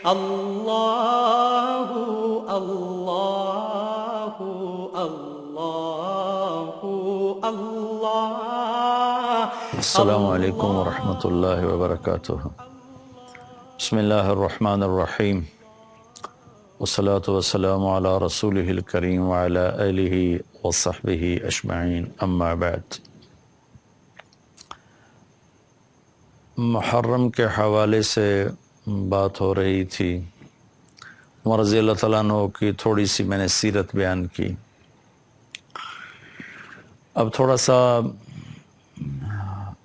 اللہ اللہ اللہ اللہ۔ السلام علیکم ورحمۃ اللہ وبرکاتہ۔ بسم اللہ الرحمن الرحیم، والصلاة والسلام علی رسولہ الکریم وعلی آلہ وصحبہ اجمعین، اما بعد۔ محرم کے حوالے سے بات ہو رہی تھی، عمر رضی اللہ تعالیٰ عنہ کی تھوڑی سی میں نے سیرت بیان کی۔ اب تھوڑا سا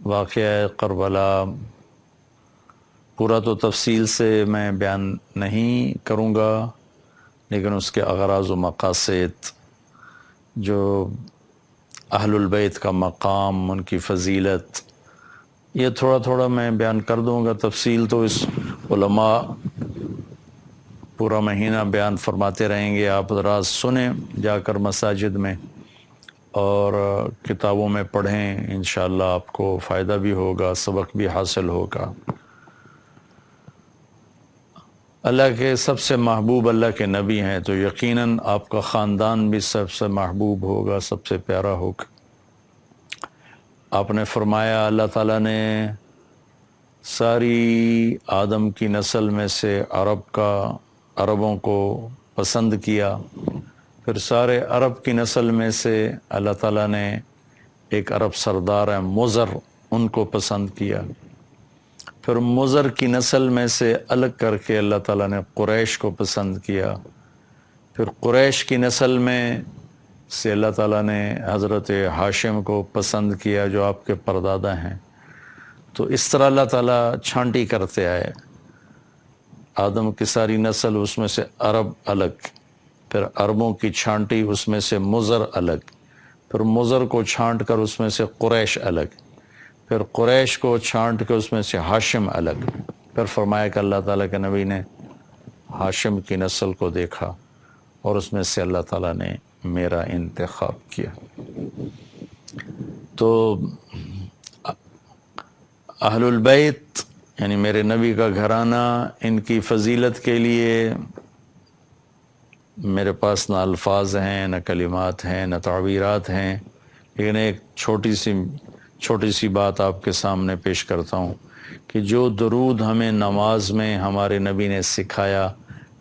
واقعہ کربلا پورا تو تفصیل سے میں بیان نہیں کروں گا، لیکن اس کے اغراض و مقاصد، جو اہل البیت کا مقام، ان کی فضیلت، یہ تھوڑا تھوڑا میں بیان کر دوں گا۔ تفصیل تو اس علماء پورا مہینہ بیان فرماتے رہیں گے، آپ حضرات سنیں جا کر مساجد میں اور کتابوں میں پڑھیں، انشاءاللہ آپ کو فائدہ بھی ہوگا، سبق بھی حاصل ہوگا۔ اللہ کے سب سے محبوب اللہ کے نبی ہیں، تو یقیناً آپ کا خاندان بھی سب سے محبوب ہوگا، سب سے پیارا ہوگا۔ آپ نے فرمایا اللہ تعالیٰ نے ساری آدم کی نسل میں سے عربوں کو پسند کیا، پھر سارے عرب کی نسل میں سے اللہ تعالیٰ نے ایک عرب سردار ہے مضر، ان کو پسند کیا، پھر مضر کی نسل میں سے الگ کر کے اللہ تعالیٰ نے قریش کو پسند کیا، پھر قریش کی نسل میں سے اللہ تعالیٰ نے حضرت ہاشم کو پسند کیا جو آپ کے پردادا ہیں۔ تو اس طرح اللہ تعالیٰ چھانٹی کرتے آئے، آدم کی ساری نسل، اس میں سے عرب الگ، پھر عربوں کی چھانٹی، اس میں سے مضر الگ، پھر مضر کو چھانٹ کر اس میں سے قریش الگ، پھر قریش کو چھانٹ کے اس میں سے ہاشم الگ، پھر فرمایا کہ اللہ تعالیٰ کے نبی نے ہاشم کی نسل کو دیکھا اور اس میں سے اللہ تعالیٰ نے میرا انتخاب کیا۔ تو اہل البیت یعنی میرے نبی کا گھرانہ، ان کی فضیلت کے لیے میرے پاس نہ الفاظ ہیں، نہ کلمات ہیں، نہ تعبیرات ہیں، لیکن ایک چھوٹی سی بات آپ کے سامنے پیش کرتا ہوں کہ جو درود ہمیں نماز میں ہمارے نبی نے سکھایا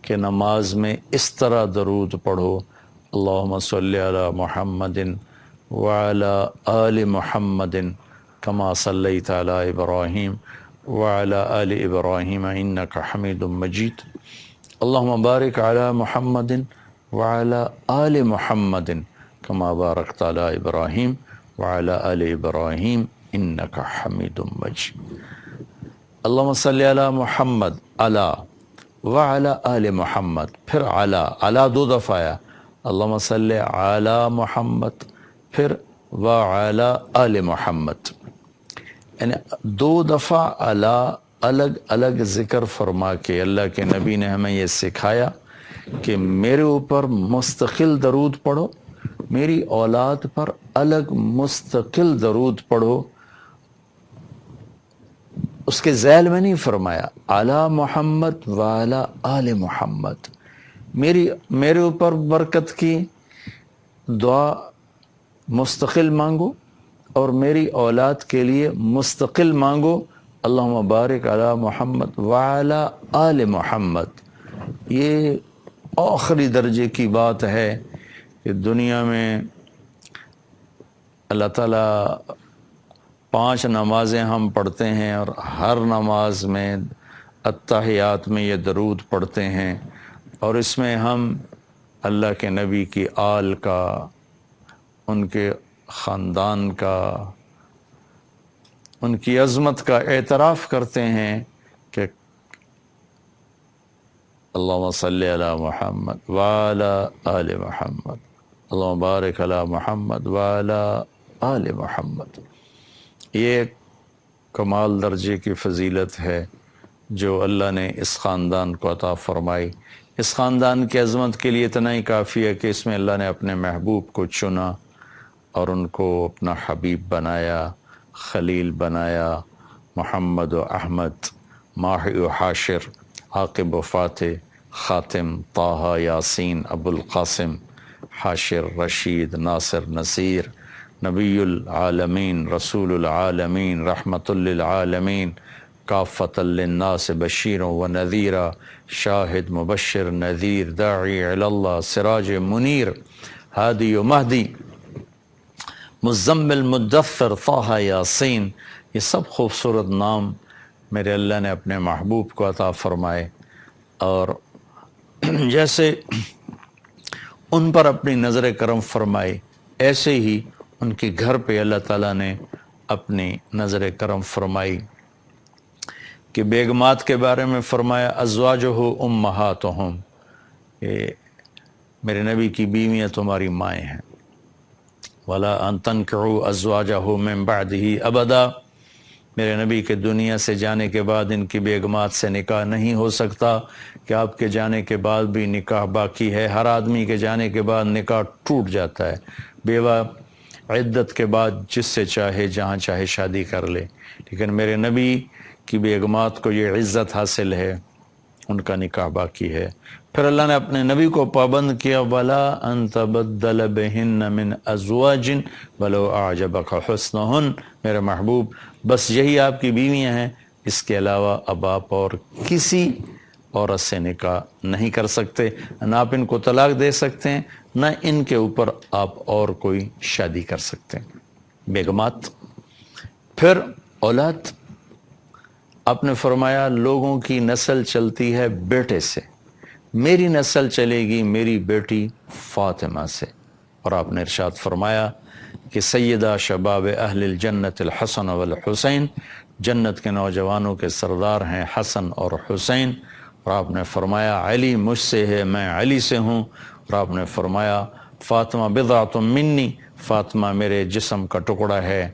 کہ نماز میں اس طرح درود پڑھو، اللہم صلی علی محمد وعلی آل محمد کما صلیت علی ابراہیم وعلی آل ابراہیم انک حمید مجید، اللہم بارک علی محمد وعلی آل محمد کما بارکت علی ابراہیم وعلی آل ابراہیم انک حمید مجید۔ اللہم صلی علی محمد، علی وعلی آل محمد، پھر علی دو دفعہ آیا، اللہم صلی علی محمد، پھر وعلی آل محمد، یعنی دو دفعہ علی الگ الگ ذکر فرما کے اللہ کے نبی نے ہمیں یہ سکھایا کہ میرے اوپر مستقل درود پڑھو، میری اولاد پر الگ مستقل درود پڑھو۔ اس کے ذیل میں نہیں فرمایا علی محمد وعلی آل محمد، میرے اوپر برکت کی دعا مستقل مانگو اور میری اولاد کے لیے مستقل مانگو، اللہم بارک علی محمد وعلی آل محمد۔ یہ آخری درجے کی بات ہے کہ دنیا میں اللہ تعالیٰ 5 نمازیں ہم پڑھتے ہیں اور ہر نماز میں التحیات میں یہ درود پڑھتے ہیں، اور اس میں ہم اللہ کے نبی کی آل کا، ان کے خاندان کا، ان کی عظمت کا اعتراف کرتے ہیں کہ اللہم صلی علی محمد وعلی آل محمد، اللہم بارک علی محمد وعلی آل محمد۔ یہ کمال درجے کی فضیلت ہے جو اللہ نے اس خاندان کو عطا فرمائی۔ اس خاندان کی عظمت کے لیے اتنا ہی کافی ہے کہ اس میں اللہ نے اپنے محبوب کو چنا اور ان کو اپنا حبیب بنایا، خلیل بنایا، محمد و احمد، ماہی و حاشر، عاقب وفات خاتم طه یاسین ابو القاسم حاشر رشید ناصر نصیر نبی العالمین رسول العالمین رحمت للعالمین کافۃ للناس بشیر و نذیرا شاہد مبشر نذیر داعی الی اللہ سراج منیر ہادی و مہدی مزمل مدثر طه یاسین، یہ سب خوبصورت نام میرے اللہ نے اپنے محبوب کو عطا فرمائے، اور جیسے ان پر اپنی نظر کرم فرمائی ایسے ہی ان کے گھر پہ اللہ تعالیٰ نے اپنی نظر کرم فرمائی کہ بیگمات کے بارے میں فرمایا ازواجہ امہاتہم، کہ میرے نبی کی بیویاں تمہاری مائیں ہیں، ولا ان تنکحوا ازواجہ من بعدہ ابدا، میرے نبی کے دنیا سے جانے کے بعد ان کی بیگمات سے نکاح نہیں ہو سکتا کہ آپ کے جانے کے بعد بھی نکاح باقی ہے۔ ہر آدمی کے جانے کے بعد نکاح ٹوٹ جاتا ہے، بیوہ عدت کے بعد جس سے چاہے جہاں چاہے شادی کر لے، لیکن میرے نبی کی بیگمات کو یہ عزت حاصل ہے، ان کا نکاح باقی ہے۔ پھر اللہ نے اپنے نبی کو پابند کیا وَلَا أَن تَبَدَّلَ بِهِنَّ مِنْ أَزْوَاجٍ وَلَوْ أَعْجَبَكَ حُسْنُهُنَّ، میرے محبوب بس یہی آپ کی بیویاں ہیں، اس کے علاوہ اب آپ اور کسی عورت سے نکاح نہیں کر سکتے، نہ آپ ان کو طلاق دے سکتے ہیں، نہ ان کے اوپر آپ اور کوئی شادی کر سکتے ہیں۔ بیگمات، پھر اولاد، آپ نے فرمایا لوگوں کی نسل چلتی ہے بیٹے سے، میری نسل چلے گی میری بیٹی فاطمہ سے، اور آپ نے ارشاد فرمایا کہ سیدہ شباب اہل الجنت الحسن والحسین، جنت کے نوجوانوں کے سردار ہیں حسن اور حسین، اور آپ نے فرمایا علی مجھ سے ہے میں علی سے ہوں، اور آپ نے فرمایا فاطمہ بضعۃ منی، فاطمہ میرے جسم کا ٹکڑا ہے،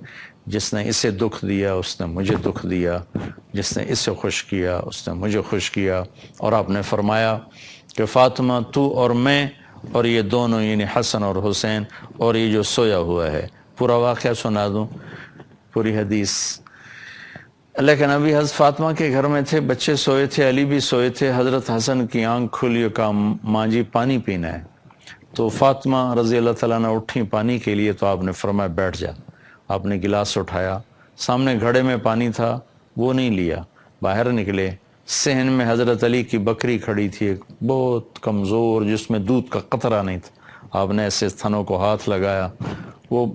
جس نے اسے دکھ دیا اس نے مجھے دکھ دیا، جس نے اسے خوش کیا اس نے مجھے خوش کیا، اور آپ نے فرمایا کہ فاطمہ تو اور میں اور یہ دونوں یعنی حسن اور حسین اور یہ جو سویا ہوا ہے، پورا واقعہ سنا دوں، پوری حدیث۔ اللہ کے نبی حضرت فاطمہ کے گھر میں تھے، بچے سوئے تھے، علی بھی سوئے تھے، حضرت حسن کی آنکھ کھلی، کہا ماں جی پانی پینا ہے، تو فاطمہ رضی اللہ تعالیٰ نے اٹھی پانی کے لیے، تو آپ نے فرمایا بیٹھ جا، آپ نے گلاس اٹھایا، سامنے گھڑے میں پانی تھا وہ نہیں لیا، باہر نکلے، صحن میں حضرت علی کی بکری کھڑی تھی ایک بہت کمزور جس میں دودھ کا قطرہ نہیں تھا، آپ نے ایسے تھنوں کو ہاتھ لگایا، وہ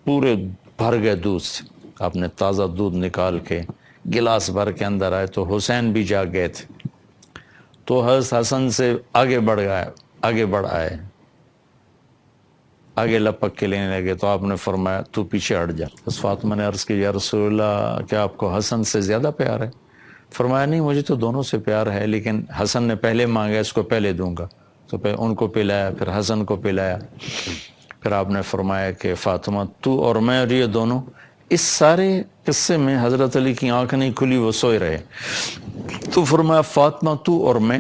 پورے بھر گئے دودھ سے، آپ نے تازہ دودھ نکال کے گلاس بھر کے اندر آئے، تو حسین بھی جاگ گئے تھے، تو حضرت حسن سے آگے بڑھ آئے، آگے لپک کے لینے لگے، تو آپ نے فرمایا تو پیچھے ہٹ جا۔ بس فاطمہ نے عرض کی یا رسول اللہ کیا آپ کو حسن سے زیادہ پیار ہے؟ فرمایا نہیں مجھے تو دونوں سے پیار ہے، لیکن حسن نے پہلے مانگا اس کو پہلے دوں گا، تو پھر ان کو پلایا، پھر حسن کو پلایا، پھر آپ نے فرمایا کہ فاطمہ تو اور میں اور یہ دونوں، اس سارے قصے میں حضرت علی کی آنکھ نہیں کھلی، وہ سوئے رہے، تو فرمایا فاطمہ تو اور میں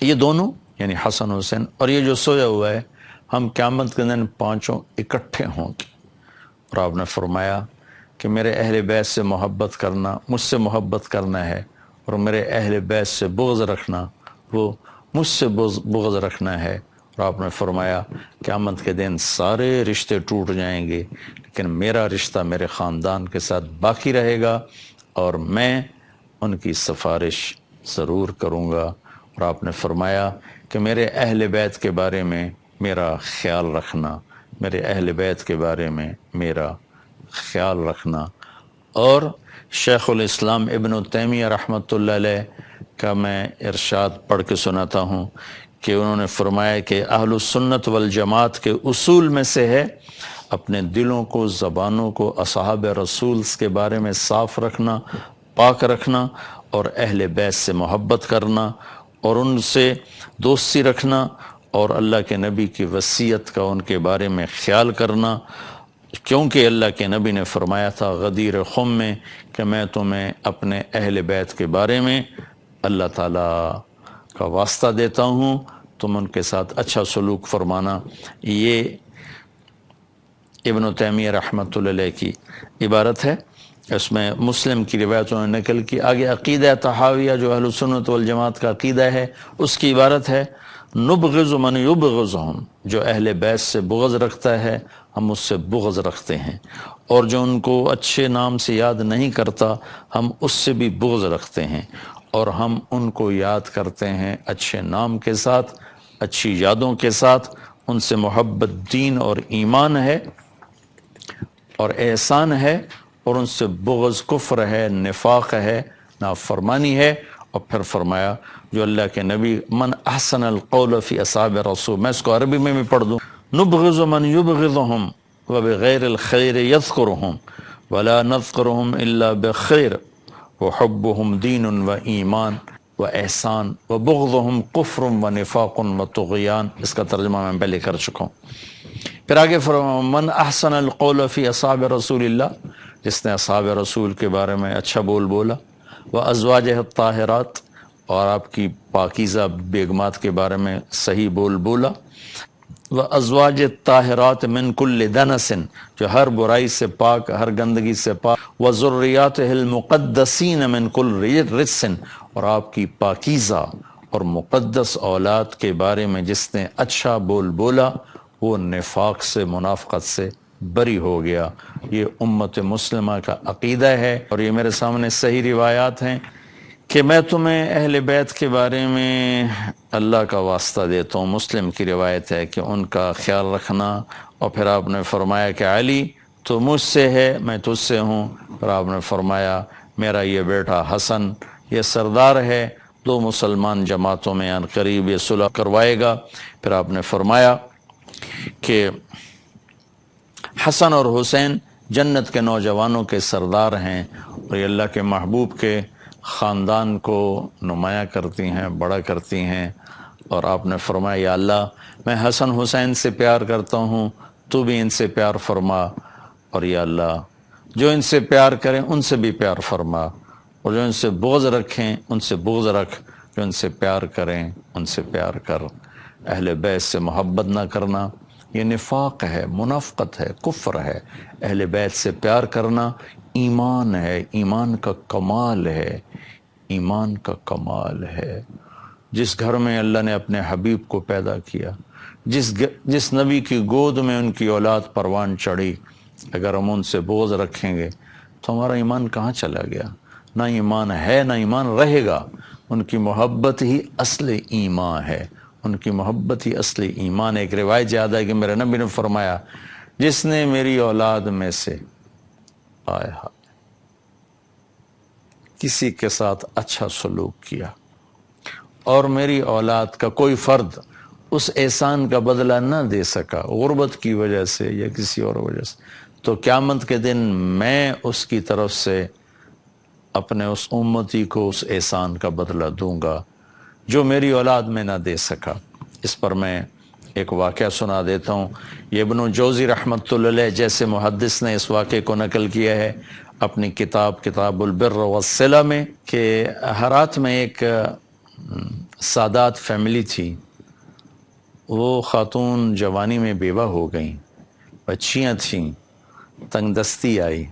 یہ دونوں یعنی حسن حسین اور یہ جو سویا ہوا ہے، ہم قیامت کے دن پانچوں اکٹھے ہوں گے، اور آپ نے فرمایا کہ میرے اہل بیت سے محبت کرنا، مجھ سے محبت کرنا ہے، اور میرے اہل بیت سے بغض رکھنا، وہ مجھ سے بغض رکھنا ہے، اور آپ نے فرمایا قیامت کے دن سارے رشتے ٹوٹ جائیں گے لیکن میرا رشتہ میرے خاندان کے ساتھ باقی رہے گا، اور میں ان کی سفارش ضرور کروں گا، اور آپ نے فرمایا کہ میرے اہل بیت کے بارے میں میرا خیال رکھنا، میرے اہل بیت کے بارے میں میرا خیال رکھنا۔ اور شیخ الاسلام ابن تیمیہ رحمۃ اللہ علیہ کا میں ارشاد پڑھ کے سناتا ہوں کہ انہوں نے فرمایا کہ اہل السنت والجماعت کے اصول میں سے ہے اپنے دلوں کو، زبانوں کو اصحاب رسول کے بارے میں صاف رکھنا، پاک رکھنا، اور اہل بیت سے محبت کرنا اور ان سے دوستی رکھنا، اور اللہ کے نبی کی وصیت کا ان کے بارے میں خیال کرنا، کیونکہ اللہ کے نبی نے فرمایا تھا غدیر خم میں کہ میں تمہیں اپنے اہل بیت کے بارے میں اللہ تعالیٰ کا واسطہ دیتا ہوں، تم ان کے ساتھ اچھا سلوک فرمانا۔ یہ ابن تیمیہ رحمۃ اللہ علیہ کی عبارت ہے، اس میں مسلم کی روایتوں نے نقل کی۔ آگے عقیدہ طحاویہ جو اہل سنت والجماعت کا عقیدہ ہے، اس کی عبارت ہے نبغض من یبغضہم، جو اہل بیت سے بغض رکھتا ہے ہم اس سے بغض رکھتے ہیں، اور جو ان کو اچھے نام سے یاد نہیں کرتا ہم اس سے بھی بغض رکھتے ہیں، اور ہم ان کو یاد کرتے ہیں اچھے نام کے ساتھ، اچھی یادوں کے ساتھ، ان سے محبت دین اور ایمان ہے اور احسان ہے، اور ان سے بغض کفر ہے، نفاق ہے، نافرمانی ہے۔ اور پھر فرمایا جو اللہ کے نبی من احسن القول فی اصحاب رسول، میں اس کو عربی میں بھی پڑھ دوں، نبغض من یبغضہم وبغیر الخیر یذکرہم ولا نذکرہم الا بخیر وحبہم دین و ایمان و احسان وبغضہم کفر و نفاق و طغیان۔ اس کا ترجمہ میں پہلے کر چکا ہوں۔ پھر آگے فرمایا من احسن القول فی اصحاب رسول اللہ، جس نے اصحاب رسول کے بارے میں اچھا بول بولا، وازواجہ الطاہرات، اور آپ کی پاکیزہ بیگمات کے بارے میں صحیح بول بولا، وازواج الطاہرات من کل دنس، جو ہر برائی سے پاک، ہر گندگی سے پاک، وذریاتہ المقدسین من کل رجس، اور آپ کی پاکیزہ اور مقدس اولاد کے بارے میں جس نے اچھا بول بولا وہ نفاق سے، منافقت سے بری ہو گیا۔ یہ امت مسلمہ کا عقیدہ ہے، اور یہ میرے سامنے صحیح روایات ہیں کہ میں تمہیں اہل بیت کے بارے میں اللہ کا واسطہ دیتا ہوں۔ مسلم کی روایت ہے کہ ان کا خیال رکھنا، اور پھر آپ نے فرمایا کہ علی تو مجھ سے ہے، میں تجھ سے ہوں، پھر آپ نے فرمایا میرا یہ بیٹا حسن یہ سردار ہے، دو مسلمان جماعتوں میں عن قریب یہ صلح کروائے گا۔ پھر آپ نے فرمایا کہ حسن اور حسین جنت کے نوجوانوں کے سردار ہیں، اور یہ اللہ کے محبوب کے خاندان کو نمایاں کرتی ہیں، بڑا کرتی ہیں۔ اور آپ نے فرمایا یا اللہ میں حسن حسین سے پیار کرتا ہوں، تو بھی ان سے پیار فرما، اور یا اللہ جو ان سے پیار کریں ان سے بھی پیار فرما، اور جو ان سے بغض رکھیں ان سے بغض رکھ، جو ان سے پیار کریں ان سے پیار کر۔ اہل بیت سے محبت نہ کرنا یہ نفاق ہے، منافقت ہے، کفر ہے۔ اہل بیت سے پیار کرنا ایمان ہے، ایمان کا کمال ہے، ایمان کا کمال ہے۔ جس گھر میں اللہ نے اپنے حبیب کو پیدا کیا، جس نبی کی گود میں ان کی اولاد پروان چڑھی، اگر ہم ان سے بغض رکھیں گے تو ہمارا ایمان کہاں چلا گیا؟ نہ ایمان ہے نہ ایمان رہے گا۔ ان کی محبت ہی اصل ایمان ہے، ان کی محبت ہی اصل ایمان ہے۔ ایک روایت یاد ہے کہ میرے نبی نے فرمایا جس نے میری اولاد میں سے کسی کے ساتھ اچھا سلوک کیا اور میری اولاد کا کوئی فرد اس احسان کا بدلہ نہ دے سکا غربت کی وجہ سے یا کسی اور وجہ سے، تو قیامت کے دن میں اس کی طرف سے اپنے اس امتی کو اس احسان کا بدلہ دوں گا جو میری اولاد میں نہ دے سکا۔ اس پر میں ایک واقعہ سنا دیتا ہوں۔ یہ ابن جوزی رحمۃ اللہ علیہ جیسے محدث نے اس واقعے کو نقل کیا ہے اپنی کتاب البر والصلہ میں، کہ ہرات میں ایک سادات فیملی تھی۔ وہ خاتون جوانی میں بیوہ ہو گئیں، بچیاں تھیں، تنگ دستی آئی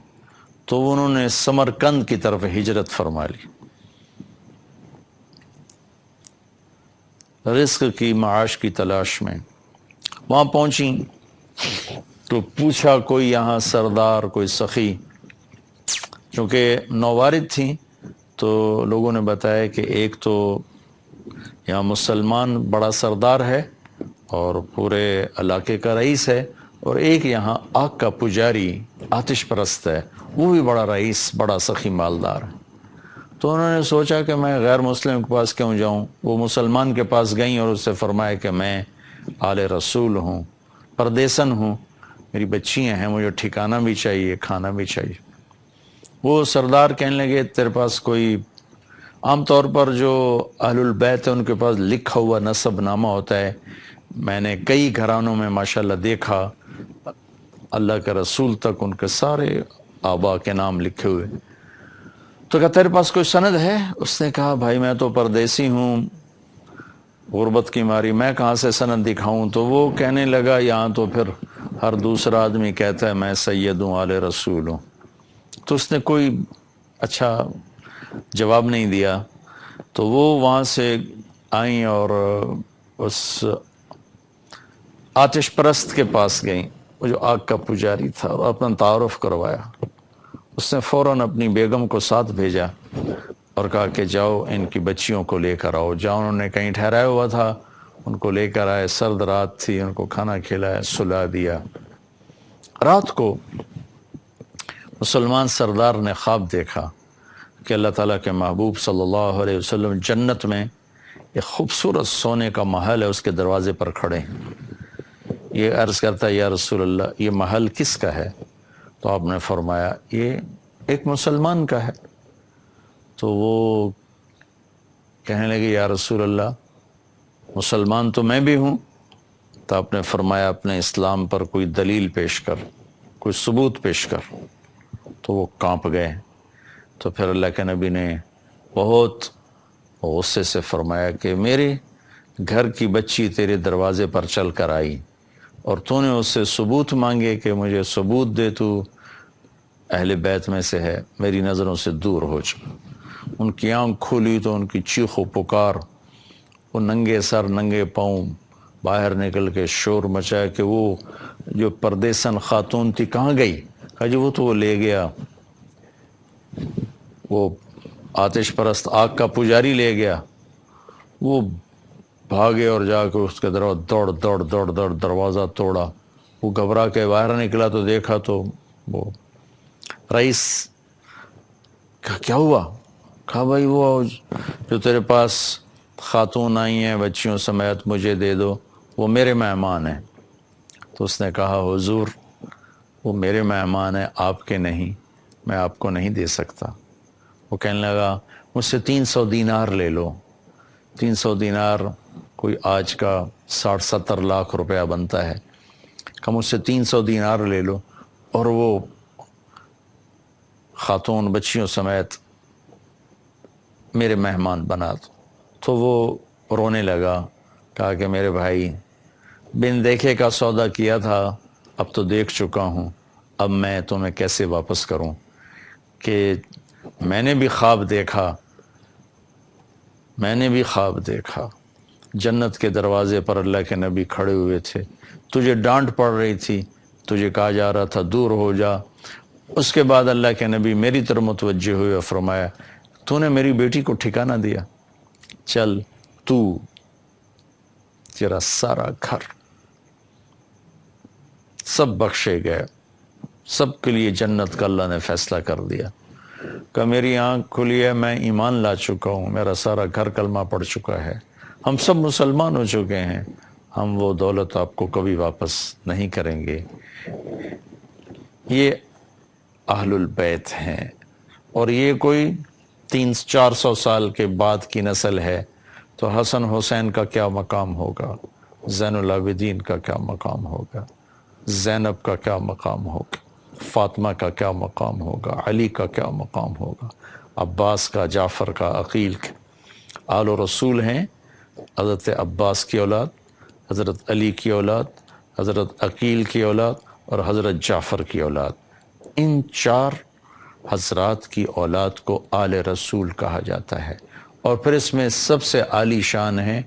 تو انہوں نے سمرقند کی طرف ہجرت فرما لی، رزق کی، معاش کی تلاش میں۔ وہاں پہنچیں تو پوچھا کوئی یہاں سردار، کوئی سخی، چونکہ نووارد تھیں تو لوگوں نے بتایا کہ ایک تو یہاں مسلمان بڑا سردار ہے اور پورے علاقے کا رئیس ہے، اور ایک یہاں آگ کا پجاری آتش پرست ہے، وہ بھی بڑا رئیس، بڑا سخی مالدار ہے۔ تو انہوں نے سوچا کہ میں غیر مسلم کے پاس کیوں جاؤں۔ وہ مسلمان کے پاس گئیں اور اس سے فرمایا کہ میں آل رسول ہوں، پردیسن ہوں، میری بچیاں ہیں، مجھے ٹھکانہ بھی چاہیے، کھانا بھی چاہیے۔ وہ سردار کہنے لگے تیرے پاس کوئی، عام طور پر جو اہل البیت ہیں ان کے پاس لکھا ہوا نسب نامہ ہوتا ہے، میں نے کئی گھرانوں میں ماشاءاللہ دیکھا اللہ کے رسول تک ان کے سارے آبا کے نام لکھے ہوئے۔ تو کہا تیرے پاس کوئی سند ہے؟ اس نے کہا بھائی میں تو پردیسی ہوں، غربت کی ماری میں کہاں سے سند دکھاؤں۔ تو وہ کہنے لگا یہاں تو پھر ہر دوسرا آدمی کہتا ہے میں سید ہوں، آل رسول ہوں۔ تو اس نے کوئی اچھا جواب نہیں دیا. تو وہ وہاں سے آئیں اور اس آتش پرست کے پاس گئیں، وہ جو آگ کا پجاری تھا، اور اپنا تعارف کروایا. اس نے فوراً اپنی بیگم کو ساتھ بھیجا اور کہا کہ جاؤ ان کی بچیوں کو لے کر آؤ. جہاں انہوں نے کہیں ٹھہرایا ہوا تھا ان کو لے کر آئے. سرد رات تھی، ان کو کھانا کھلایا، سلا دیا. رات کو مسلمان سردار نے خواب دیکھا کہ اللہ تعالیٰ کے محبوب صلی اللہ علیہ وسلم جنت میں ایک خوبصورت سونے کا محل ہے، اس کے دروازے پر کھڑے ہیں. یہ عرض کرتا ہے یا رسول اللہ یہ محل کس کا ہے؟ تو آپ نے فرمایا یہ ایک مسلمان کا ہے. تو وہ کہنے لگے یا رسول اللہ مسلمان تو میں بھی ہوں. تو آپ نے فرمایا اپنے اسلام پر کوئی دلیل پیش کر، کوئی ثبوت پیش کر. تو وہ کانپ گئے. تو پھر اللہ کے نبی نے بہت غصے سے فرمایا کہ میرے گھر کی بچی تیرے دروازے پر چل کر آئی اور تو نے اس سے ثبوت مانگے کہ مجھے ثبوت دے، تو اہل بیت میں سے ہے، میری نظروں سے دور ہو جا. ان کی آنکھ کھولی تو ان کی چیخ و پکار، وہ ننگے سر ننگے پاؤں باہر نکل کے شور مچایا کہ وہ جو پردیسن خاتون تھی کہاں گئی؟ کہا جی وہ تو وہ لے گیا، وہ آتش پرست آگ کا پجاری لے گیا. وہ بھاگے اور جا کے اس کے دروازہ دوڑ دروازہ توڑا. وہ گھبرا کے باہر نکلا تو دیکھا تو وہ رئیس. کہا کیا ہوا؟ کہا بھائی وہ جو تیرے پاس خاتون آئی ہیں بچیوں سمیت مجھے دے دو، وہ میرے مہمان ہیں. تو اس نے کہا حضور وہ میرے مہمان ہیں، آپ کے نہیں، میں آپ کو نہیں دے سکتا. وہ کہنے لگا مجھ سے 300 دینار لے لو. 300 دینار کوئی آج کا 60-70 لاکھ روپیہ بنتا ہے. کہ مجھ سے 300 دینار لے لو اور وہ خاتون بچیوں سمیت میرے مہمان بنا دو. تو وہ رونے لگا، کہا کہ میرے بھائی بن دیکھے کا سودا کیا تھا، اب تو دیکھ چکا ہوں، اب میں تمہیں کیسے واپس کروں؟ کہ میں نے بھی خواب دیکھا جنت کے دروازے پر اللہ کے نبی کھڑے ہوئے تھے، تجھے ڈانٹ پڑ رہی تھی، تجھے کہا جا رہا تھا دور ہو جا. اس کے بعد اللہ کے نبی میری طرف متوجہ ہوئے اور فرمایا تو نے میری بیٹی کو ٹھکانہ دیا، چل تو تیرا سارا گھر سب بخشے گئے، سب کے لیے جنت کا اللہ نے فیصلہ کر دیا. کہ میری آنکھ کھلی ہے، میں ایمان لا چکا ہوں، میرا سارا گھر کلمہ پڑھ چکا ہے، ہم سب مسلمان ہو چکے ہیں، ہم وہ دولت آپ کو کبھی واپس نہیں کریں گے. یہ اہل البیت ہیں، اور یہ کوئی 300-400 سال کے بعد کی نسل ہے. تو حسن حسین کا کیا مقام ہوگا، زین العابدین کا کیا مقام ہوگا، زینب کا کیا مقام ہوگا، فاطمہ کا کیا مقام ہوگا، علی کا کیا مقام ہوگا، عباس کا، جعفر کا، عقیل کا. آل و رسول ہیں، حضرت عباس کی اولاد، حضرت علی کی اولاد، حضرت عقیل کی اولاد اور حضرت جعفر کی اولاد. ان 4 حضرات کی اولاد کو آل رسول کہا جاتا ہے. اور پھر اس میں سب سے عالی شان ہیں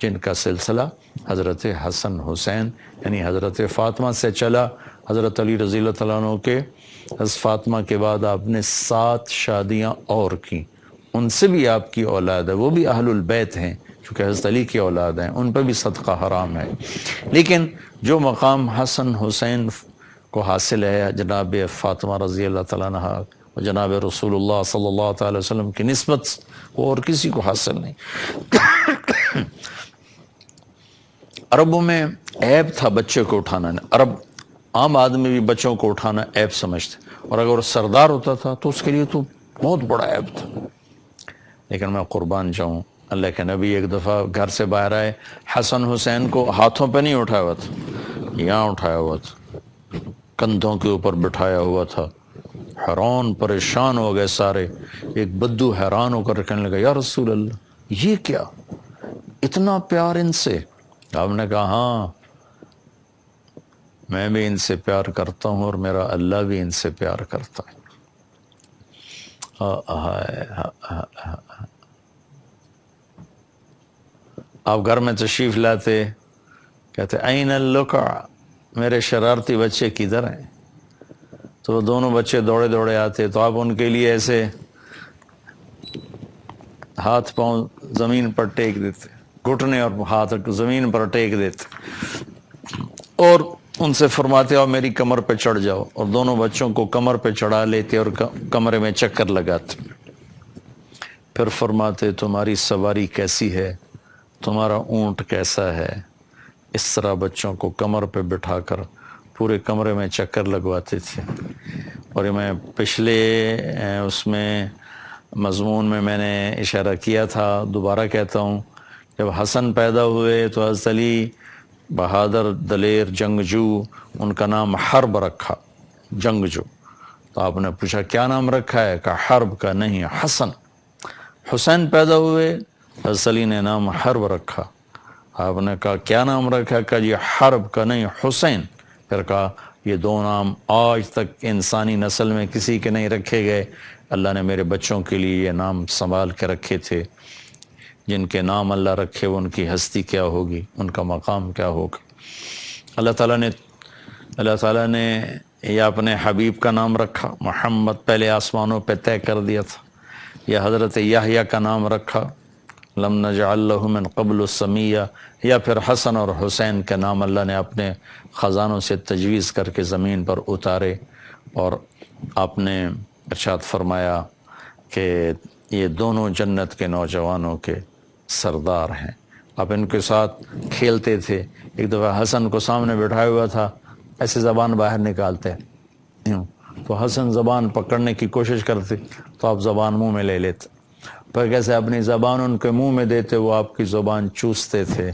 جن کا سلسلہ حضرت حسن حسین یعنی حضرت فاطمہ سے چلا. حضرت علی رضی اللہ تعالیٰ عنہ کے حضرت فاطمہ کے بعد آپ نے 7 شادیاں اور کی، ان سے بھی آپ کی اولاد ہے، وہ بھی اہل البیت ہیں چونکہ حضرت علی کی اولاد ہیں، ان پہ بھی صدقہ حرام ہے. لیکن جو مقام حسن حسین کو حاصل ہے جناب فاطمہ رضی اللہ تعالیٰ عنہ اور جناب رسول اللہ صلی اللہ تعالی وسلم کی نسبت وہ اور کسی کو حاصل نہیں. عربوں میں عیب تھا بچے کو اٹھانا، عرب عام آدمی بھی بچوں کو اٹھانا عیب سمجھتے، اور اگر سردار ہوتا تھا تو اس کے لیے تو بہت بڑا عیب تھا. لیکن میں قربان جاؤں، اللہ کے نبی ایک دفعہ گھر سے باہر آئے، حسن حسین کو ہاتھوں پہ نہیں اٹھایا ہوا تھا، یہاں اٹھایا ہوا تھا، کندھوں کے اوپر بٹھایا ہوا تھا. حیران پریشان ہو گئے سارے. ایک بدو حیران ہو کر کہنے لگا یا رسول اللہ یہ کیا، اتنا پیار ان سے؟ آپ نے کہا ہاں میں بھی ان سے پیار کرتا ہوں اور میرا اللہ بھی ان سے پیار کرتا ہے. آپ گھر میں تشریف لاتے، کہتے این اللقع، میرے شرارتی بچے کدھر ہیں؟ تو دونوں بچے دوڑے دوڑے آتے، تو آپ ان کے لیے ایسے ہاتھ پاؤں زمین پر ٹیک دیتے، گھٹنے اور ہاتھ زمین پر ٹیک دیتے، اور ان سے فرماتے آؤ میری کمر پہ چڑھ جاؤ، اور دونوں بچوں کو کمر پہ چڑھا لیتے اور کمرے میں چکر لگاتے، پھر فرماتے تمہاری سواری کیسی ہے، تمہارا اونٹ کیسا ہے؟ اس طرح بچوں کو کمر پہ بٹھا کر پورے کمرے میں چکر لگواتے تھے۔ اور میں پچھلے اس میں مضمون میں نے اشارہ کیا تھا، دوبارہ کہتا ہوں، جب حسن پیدا ہوئے تو حضرت علی بہادر دلیر جنگجو، ان کا نام حرب رکھا، جنگجو۔ تو آپ نے پوچھا کیا نام رکھا ہے؟ کہا حرب کا نہیں، حسن۔ حسین پیدا ہوئے، حضرت علی نے نام حرب رکھا۔ آپ نے کہا کیا نام رکھا؟ کہا یہ حرب کا نہیں، حسین۔ پھر کہا یہ دو نام آج تک انسانی نسل میں کسی کے نہیں رکھے گئے، اللہ نے میرے بچوں کے لیے یہ نام سنبھال کے رکھے تھے۔ جن کے نام اللہ رکھے ان کی ہستی کیا ہوگی، ان کا مقام کیا ہوگا۔ اللہ تعالیٰ نے یہ اپنے حبیب کا نام رکھا، محمد پہلے آسمانوں پہ طے کر دیا تھا۔ یا حضرت یحییٰ کا نام رکھا، لم نجعل له من قبل سمیہ۔ یا پھر حسن اور حسین کے نام اللہ نے اپنے خزانوں سے تجویز کر کے زمین پر اتارے، اور آپ نے ارشاد فرمایا کہ یہ دونوں جنت کے نوجوانوں کے سردار ہیں۔ آپ ان کے ساتھ کھیلتے تھے۔ ایک دفعہ حسن کو سامنے بٹھایا ہوا تھا، ایسے زبان باہر نکالتے، تو حسن زبان پکڑنے کی کوشش کرتے تو آپ زبان منہ میں لے لیتے، پھر کیسے اپنی زبان ان کے منہ میں دیتے، وہ آپ کی زبان چوستے تھے۔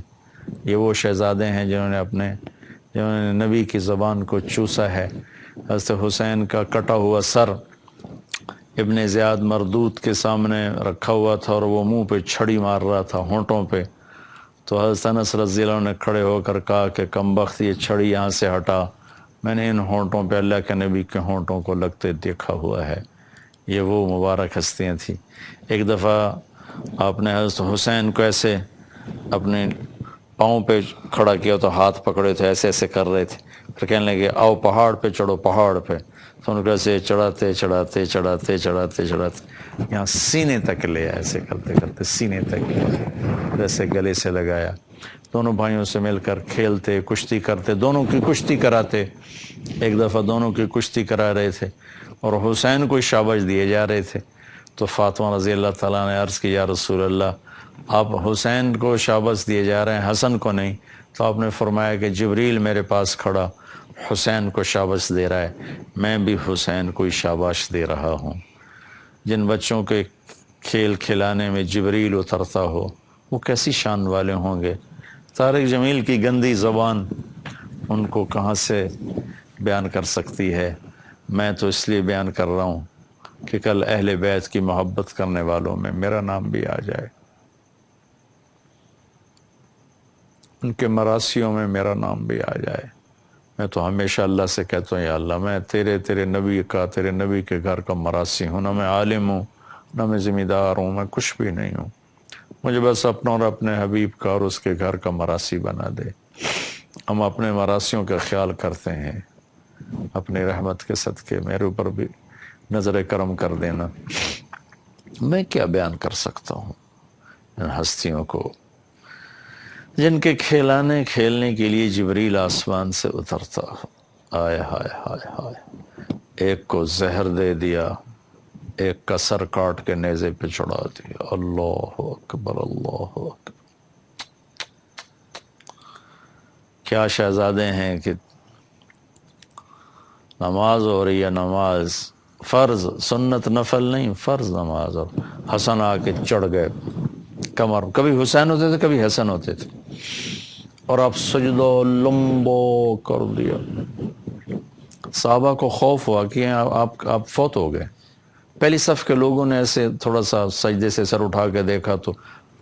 یہ وہ شہزادے ہیں جنہوں نے نبی کی زبان کو چوسا ہے۔ حضرت حسین کا کٹا ہوا سر ابن زیاد مردود کے سامنے رکھا ہوا تھا، اور وہ منہ پہ چھڑی مار رہا تھا، ہونٹوں پہ۔ تو حضرت انس رضی اللہ عنہ نے کھڑے ہو کر کہا کہ کمبخت، یہ چھڑی یہاں سے ہٹا، میں نے ان ہونٹوں پہ اللہ کے نبی کے ہونٹوں کو لگتے دیکھا ہوا ہے۔ یہ وہ مبارک ہستیاں تھیں۔ ایک دفعہ آپ نے حضرت حسین کو ایسے اپنے پاؤں پہ کھڑا کیا تو ہاتھ پکڑے تھے، ایسے ایسے کر رہے تھے، پھر کہنے لگے آؤ پہاڑ پہ چڑھو، پہاڑ پہ۔ تو ان کو ایسے چڑھاتے چڑھاتے چڑھاتے چڑھاتے چڑھاتے یہاں سینے تک لے آیا، ایسے کرتے کرتے سینے تک لے آیا، ایسے گلے سے لگایا۔ دونوں بھائیوں سے مل کر کھیلتے، کشتی کرتے، دونوں کی کشتی کراتے۔ ایک دفعہ دونوں کی کشتی کرا رہے تھے اور حسین کو شاباش دیے جا رہے تھے، تو فاطمہ رضی اللہ تعالیٰ نے عرض کی یا رسول اللہ، آپ حسین کو شاباش دیے جا رہے ہیں، حسن کو نہیں؟ تو آپ نے فرمایا کہ جبریل میرے پاس کھڑا حسین کو شاباش دے رہا ہے، میں بھی حسین کو شاباش دے رہا ہوں۔ جن بچوں کے کھیل کھلانے میں جبریل اترتا ہو وہ کیسی شان والے ہوں گے۔ طارق جمیل کی گندی زبان ان کو کہاں سے بیان کر سکتی ہے؟ میں تو اس لیے بیان کر رہا ہوں کہ کل اہل بیت کی محبت کرنے والوں میں میرا نام بھی آ جائے، ان کے مراسیوں میں میرا نام بھی آ جائے۔ میں تو ہمیشہ اللہ سے کہتا ہوں یا اللہ، میں تیرے نبی کا، تیرے نبی کے گھر کا مراسی ہوں، نہ میں عالم ہوں، نہ میں ذمہ دار ہوں، میں کچھ بھی نہیں ہوں، مجھے بس اپنا اور اپنے حبیب کا اور اس کے گھر کا مراسی بنا دے۔ ہم اپنے مراسیوں کا خیال کرتے ہیں، اپنی رحمت کے صدقے میرے اوپر بھی نظر کرم کر دینا۔ میں کیا بیان کر سکتا ہوں ان ہستیوں کو جن کے کھیلنے کے لیے جبریل آسمان سے اترتا ہو۔ آئے ہائے ہائے ہائے، ایک کو زہر دے دیا، ایک کا سر کاٹ کے نیزے پہ چڑھا دیا۔ اللہ اکبر، اللہ اکبر۔ کیا شہزادے ہیں کہ نماز ہو رہی ہے، نماز فرض، سنت نفل نہیں، فرض نماز، اور حسن آ کے چڑھ گئے کمر، کبھی حسین ہوتے تھے کبھی حسن ہوتے تھے، اور آپ سجدہ لمبو کر دیا۔ صحابہ کو خوف ہوا کہ آپ فوت ہو گئے۔ پہلی صف کے لوگوں نے ایسے تھوڑا سا سجدے سے سر اٹھا کے دیکھا تو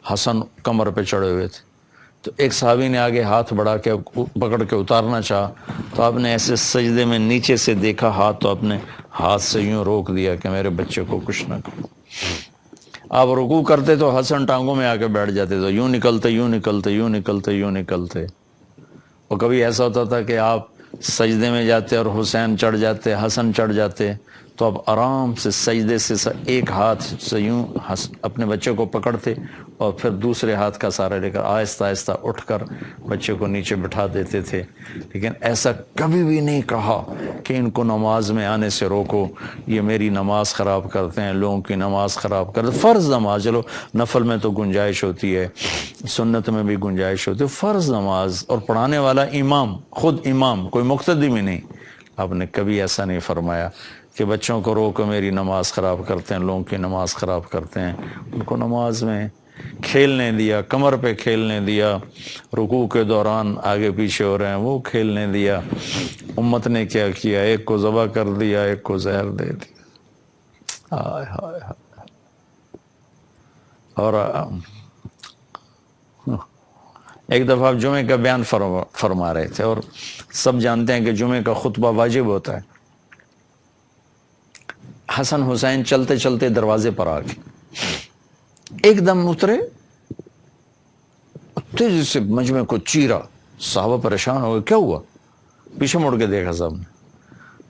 حسن کمر پہ چڑھے ہوئے تھے۔ تو ایک صحابی نے آگے ہاتھ بڑھا کے پکڑ کے اتارنا چاہا، تو آپ نے ایسے سجدے میں نیچے سے دیکھا ہاتھ، تو اپنے ہاتھ سے یوں روک دیا کہ میرے بچے کو کچھ نہ کرو۔ آپ رکوع کرتے تو حسن ٹانگوں میں آ کے بیٹھ جاتے، تو یوں نکلتے یوں نکلتے یوں نکلتے یوں نکلتے۔ اور کبھی ایسا ہوتا تھا کہ آپ سجدے میں جاتے اور حسین چڑھ جاتے، حسن چڑھ جاتے، تو اب آرام سے سجدے سے ایک ہاتھ سے یوں اپنے بچے کو پکڑتے اور پھر دوسرے ہاتھ کا سہارا لے کر آہستہ آہستہ اٹھ کر بچے کو نیچے بٹھا دیتے تھے۔ لیکن ایسا کبھی بھی نہیں کہا کہ ان کو نماز میں آنے سے روکو، یہ میری نماز خراب کرتے ہیں، لوگوں کی نماز خراب کرتے۔ فرض نماز، چلو نفل میں تو گنجائش ہوتی ہے، سنت میں بھی گنجائش ہوتی ہے، فرض نماز اور پڑھانے والا امام، خود امام، کوئی مقتدی بھی نہیں۔ آپ نے کبھی ایسا نہیں فرمایا کہ بچوں کو روکو میری نماز خراب کرتے ہیں، لوگوں کی نماز خراب کرتے ہیں۔ ان کو نماز میں کھیلنے دیا، کمر پہ کھیلنے دیا، رکوع کے دوران آگے پیچھے ہو رہے ہیں وہ کھیلنے دیا۔ امت نے کیا کیا؟ ایک کو ذبح کر دیا، ایک کو زہر دے دیا۔ ہائے ہائے ہائے۔ اور ایک دفعہ آپ جمعے کا بیان فرما رہے تھے، اور سب جانتے ہیں کہ جمعے کا خطبہ واجب ہوتا ہے۔ حسن حسین چلتے چلتے دروازے پر آ گئے، ایک دم اترے، تیزی سے مجمع کو چیرا۔ صحابہ پریشان ہو گئے، کیا ہوا؟ پیچھے مڑ کے دیکھا سب نے،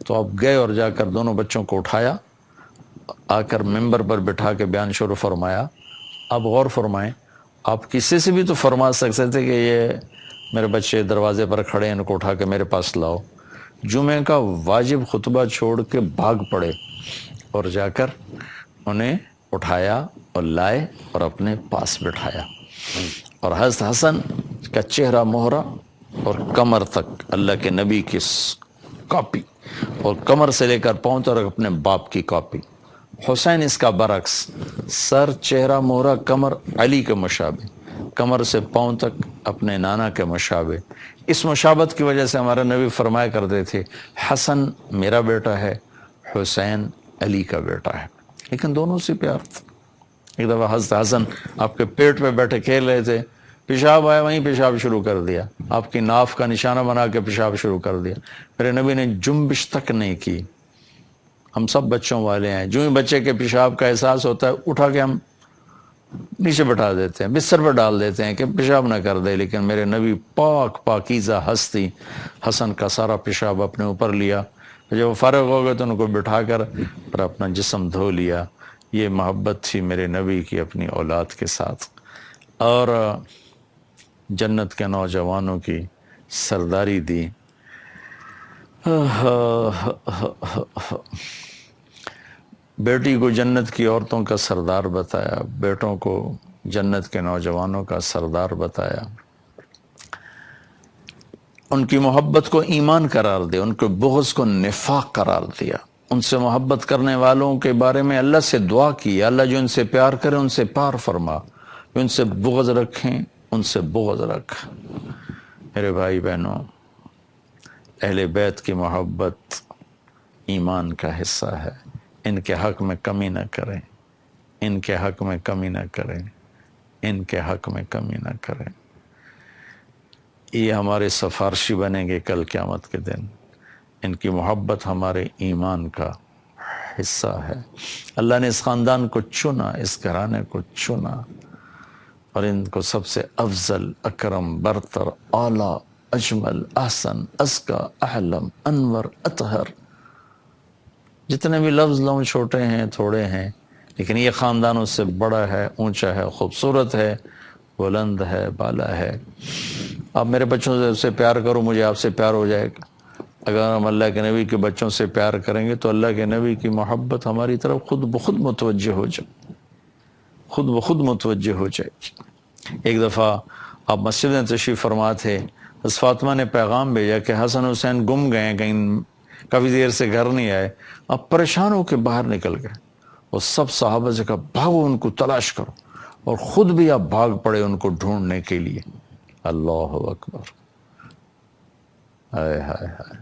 تو آپ گئے اور جا کر دونوں بچوں کو اٹھایا، آ کر ممبر پر بٹھا کے بیان شروع فرمایا۔ آپ غور فرمائیں، آپ کسی سے بھی تو فرما سکتے تھے کہ یہ میرے بچے دروازے پر کھڑے ہیں، ان کو اٹھا کے میرے پاس لاؤ۔ جمعے کا واجب خطبہ چھوڑ کے بھاگ پڑے اور جا کر انہیں اٹھایا اور لائے اور اپنے پاس بٹھایا۔ اور حضرت حسن کا چہرہ مہرا اور کمر تک اللہ کے نبی کی کاپی، اور کمر سے لے کر پاؤں تک اپنے باپ کی کاپی۔ حسین اس کا برعکس، سر، چہرہ مہرا، کمر علی کے مشابہ، کمر سے پاؤں تک اپنے نانا کے مشابہ۔ اس مشابہت کی وجہ سے ہمارا نبی فرمایا کرتے تھے حسن میرا بیٹا ہے، حسین علی کا بیٹا ہے، لیکن دونوں سے پیار تھا۔ ایک دفعہ حضرت حسن آپ کے پیٹ پہ بیٹھے کھیل رہے تھے، پیشاب آیا، وہیں پیشاب شروع کر دیا، آپ کی ناف کا نشانہ بنا کے پیشاب شروع کر دیا۔ میرے نبی نے جنبش تک نہیں کی۔ ہم سب بچوں والے ہیں، جو ہی بچے کے پیشاب کا احساس ہوتا ہے اٹھا کے ہم نیچے بٹھا دیتے ہیں، بستر پر ڈال دیتے ہیں کہ پیشاب نہ کر دے، لیکن میرے نبی پاک پاکیزہ ہستی حسن کا سارا پیشاب اپنے اوپر لیا، جب وہ فارغ ہو گئے تو ان کو بٹھا کر پر اپنا جسم دھو لیا۔ یہ محبت تھی میرے نبی کی اپنی اولاد کے ساتھ۔ اور جنت کے نوجوانوں کی سرداری دی۔ بیٹی کو جنت کی عورتوں کا سردار بتایا، بیٹوں کو جنت کے نوجوانوں کا سردار بتایا۔ ان کی محبت کو ایمان قرار دیا، ان کے بغض کو نفاق قرار دیا۔ ان سے محبت کرنے والوں کے بارے میں اللہ سے دعا کی، اللہ جو ان سے پیار کرے ان سے پیار فرما، جو ان سے بغض رکھیں ان سے بغض رکھ۔ میرے بھائی بہنوں، اہل بیت کی محبت ایمان کا حصہ ہے۔ ان کے حق میں کمی نہ کریں، ان کے حق میں کمی نہ کریں، ان کے حق میں کمی نہ کریں۔ یہ ہمارے سفارشی بنیں گے کل قیامت کے دن۔ ان کی محبت ہمارے ایمان کا حصہ ہے۔ اللہ نے اس خاندان کو چنا، اس گھرانے کو چنا، اور ان کو سب سے افضل، اکرم، برتر، اعلیٰ، اجمل، احسن، ازکا، احلم، انور، اطہر، جتنے بھی لفظ لوں چھوٹے ہیں، تھوڑے ہیں، لیکن یہ خاندان اس سے بڑا ہے، اونچا ہے، خوبصورت ہے، بلند ہے، بالا ہے۔ آپ میرے بچوں سے پیار کرو، مجھے آپ سے پیار ہو جائے گا۔ اگر ہم اللہ کے نبی کے بچوں سے پیار کریں گے تو اللہ کے نبی کی محبت ہماری طرف خود بخود متوجہ ہو جائے، خود بخود متوجہ ہو جائے گی۔ ایک دفعہ آپ مسجد میں تشریف فرما تھے، حضرت فاطمہ نے پیغام بھیجا کہ حسن حسین گم گئے ہیں، کہیں کافی دیر سے گھر نہیں آئے۔ آپ پریشان ہو کے باہر نکل گئے اور سب صحابہ سے کہا بھاگو ان کو تلاش کرو، اور خود بھی آپ بھاگ پڑے ان کو ڈھونڈنے کے لیے۔ اللہ اکبر، ہائے ہائے ہائے۔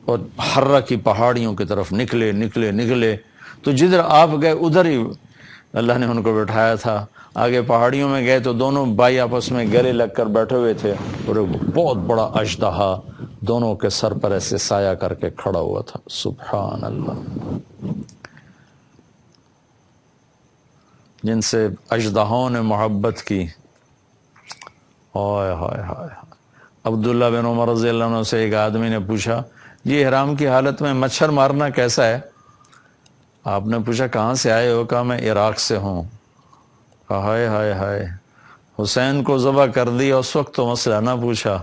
اور حرہ کی پہاڑیوں کی طرف نکلے تو جدھر آپ گئے ادھر ہی اللہ نے ان کو بٹھایا تھا، آگے پہاڑیوں میں گئے تو دونوں بھائی آپس میں گلے لگ کر بیٹھے ہوئے تھے اور ایک بہت بڑا اژدہا دونوں کے سر پر ایسے سایہ کر کے کھڑا ہوا تھا. سبحان اللہ. جن سے اژدہاؤں نے محبت کی. ہائے ہائے ہائے. عبداللہ بن عمر رضی اللہ عنہ سے ایک آدمی نے پوچھا جی احرام کی حالت میں مچھر مارنا کیسا ہے؟ آپ نے پوچھا کہاں سے آئے ہو؟ کہا میں عراق سے ہوں. کہا ہائے ہائے ہائے، حسین کو ذبح کر دیا اس وقت تو مسئلہ نہ پوچھا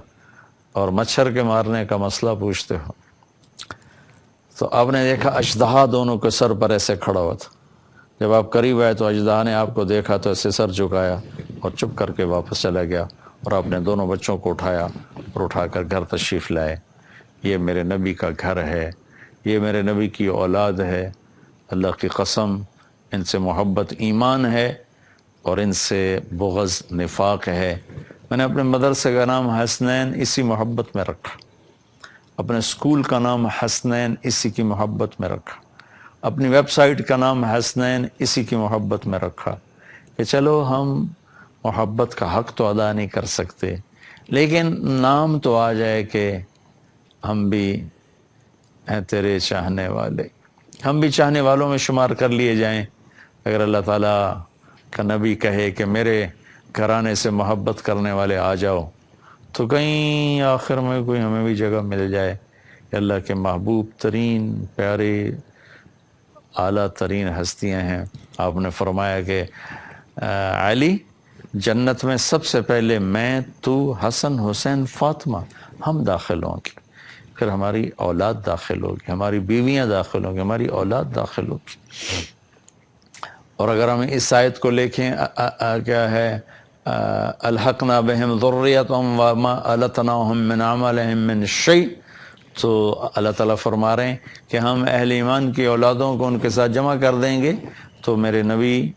اور مچھر کے مارنے کا مسئلہ پوچھتے ہو. تو آپ نے دیکھا اژدہا دونوں کے سر پر ایسے کھڑا ہوا تھا. جب آپ قریب آئے تو اژدہا نے آپ کو دیکھا تو ایسے سر جھکایا اور چپ کر کے واپس چلا گیا اور آپ نے دونوں بچوں کو اٹھایا اور اٹھا کر گھر تشریف لائے. یہ میرے نبی کا گھر ہے، یہ میرے نبی کی اولاد ہے، اللہ کی قسم ان سے محبت ایمان ہے اور ان سے بغض نفاق ہے. میں نے اپنے مدرسے کا نام حسنین اسی محبت میں رکھا، اپنے اسکول کا نام حسنین اسی کی محبت میں رکھا، اپنی ویب سائٹ کا نام حسنین اسی کی محبت میں رکھا کہ چلو ہم محبت کا حق تو ادا نہیں کر سکتے لیکن نام تو آ جائے کہ ہم بھی ہیں تیرے چاہنے والے، ہم بھی چاہنے والوں میں شمار کر لیے جائیں. اگر اللہ تعالیٰ کا نبی کہے کہ میرے گھرانے سے محبت کرنے والے آ جاؤ تو کہیں آخر میں کوئی ہمیں بھی جگہ مل جائے کہ اللہ کے محبوب ترین پیارے اعلیٰ ترین ہستیاں ہیں. آپ نے فرمایا کہ علی جنت میں سب سے پہلے میں، تو، حسن، حسین، فاطمہ ہم داخل ہوں گے، پھر ہماری اولاد داخل ہوگی، ہماری بیویاں داخل ہوں گی، ہماری اولاد داخل ہوگی. اور اگر ہم اس آیت کو لکھیں کیا ہے الحقنا بہم ذریتہم وما التناہم من عملہم من شیء، تو اللہ تعالیٰ فرما رہے ہیں کہ ہم اہل ایمان کی اولادوں کو ان کے ساتھ جمع کر دیں گے. تو میرے نبی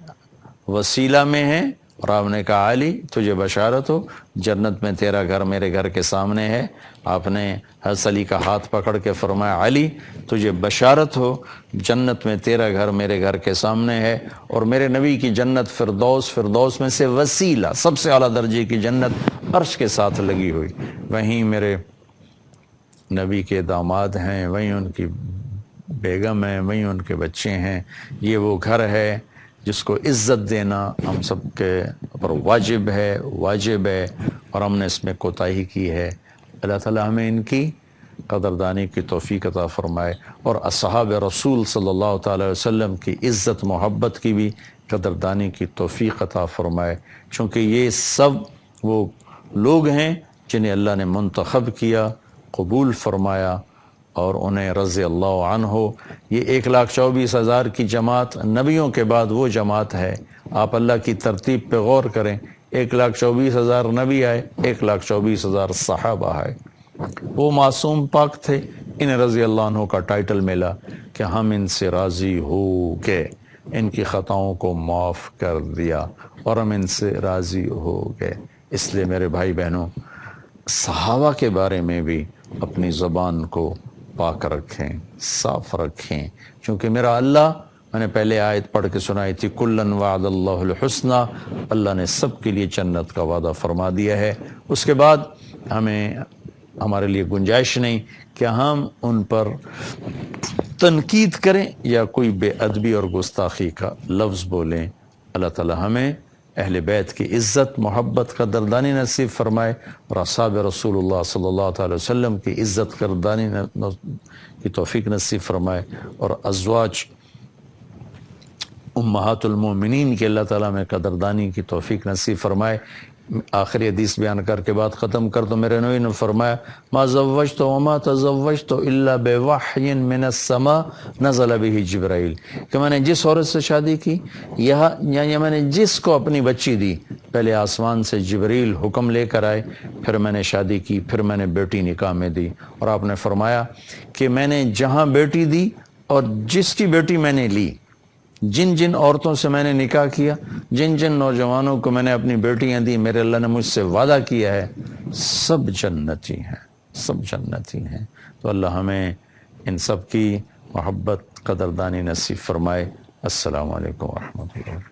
وسیلہ میں ہیں اور آپ نے کہا علی تجھے بشارت ہو جنت میں تیرا گھر میرے گھر کے سامنے ہے. آپ نے حضرت علی کا ہاتھ پکڑ کے فرمایا علی تجھے بشارت ہو جنت میں تیرا گھر میرے گھر کے سامنے ہے اور میرے نبی کی جنت فردوس، فردوس میں سے وسیلہ سب سے اعلیٰ درجے کی جنت عرش کے ساتھ لگی ہوئی، وہیں میرے نبی کے داماد ہیں، وہیں ان کی بیگم ہیں، وہیں ان کے بچے ہیں. یہ وہ گھر ہے جس کو عزت دینا ہم سب کے پر واجب ہے اور ہم نے اس میں کوتاہی کی ہے. اللہ تعالیٰ ہمیں ان کی قدردانی کی توفیق عطا فرمائے اور اصحاب رسول صلی اللہ تعالی وسلم کی عزت محبت کی بھی قدردانی کی توفیق عطا فرمائے، چونکہ یہ سب وہ لوگ ہیں جنہیں اللہ نے منتخب کیا، قبول فرمایا اور انہیں رضی اللہ عنہ. یہ 1,24,000 کی جماعت نبیوں کے بعد وہ جماعت ہے. آپ اللہ کی ترتیب پہ غور کریں، 1,24,000 نبی آئے، 1,24,000 صحابہ آئے، وہ معصوم پاک تھے، انہیں رضی اللہ عنہ کا ٹائٹل ملا کہ ہم ان سے راضی ہو گئے، ان کی خطاؤں کو معاف کر دیا اور ہم ان سے راضی ہو گئے. اس لیے میرے بھائی بہنوں صحابہ کے بارے میں بھی اپنی زبان کو پاک رکھیں، صاف رکھیں، کیونکہ میرا اللہ، میں نے پہلے آیت پڑھ کے سنائی تھی کلن وعد اللہ الحسنی، اللہ نے سب کے لیے جنت کا وعدہ فرما دیا ہے. اس کے بعد ہمارے لیے گنجائش نہیں کہ ہم ان پر تنقید کریں یا کوئی بے ادبی اور گستاخی کا لفظ بولیں. اللہ تعالی ہمیں اہل بیت کی عزت محبت قدردانی نصیب فرمائے اور اصحاب رسول اللہ صلی اللہ تعالی وسلم کی عزت قدردانی کی توفیق نصیب فرمائے اور ازواج امہات المومنین کی اللہ تعالیٰ میں قدردانی کی توفیق نصیب فرمائے. آخری حدیث بیان کر کے بعد ختم کر تو میرے نبی نے فرمایا ما زوجت وما تزوجت الا بوحی من السماء نزل به جبرائیل، کہ میں نے جس عورت سے شادی کی یا میں نے جس کو اپنی بچی دی پہلے آسمان سے جبریل حکم لے کر آئے، پھر میں نے شادی کی، پھر میں نے بیٹی نکاح میں دی. اور آپ نے فرمایا کہ میں نے جہاں بیٹی دی اور جس کی بیٹی میں نے لی، جن جن عورتوں سے میں نے نکاح کیا، جن جن نوجوانوں کو میں نے اپنی بیٹیاں دی، میرے اللہ نے مجھ سے وعدہ کیا ہے سب جنتی ہیں، سب جنتی ہیں. تو اللہ ہمیں ان سب کی محبت قدردانی نصیب فرمائے. السلام علیکم ورحمۃ اللہ.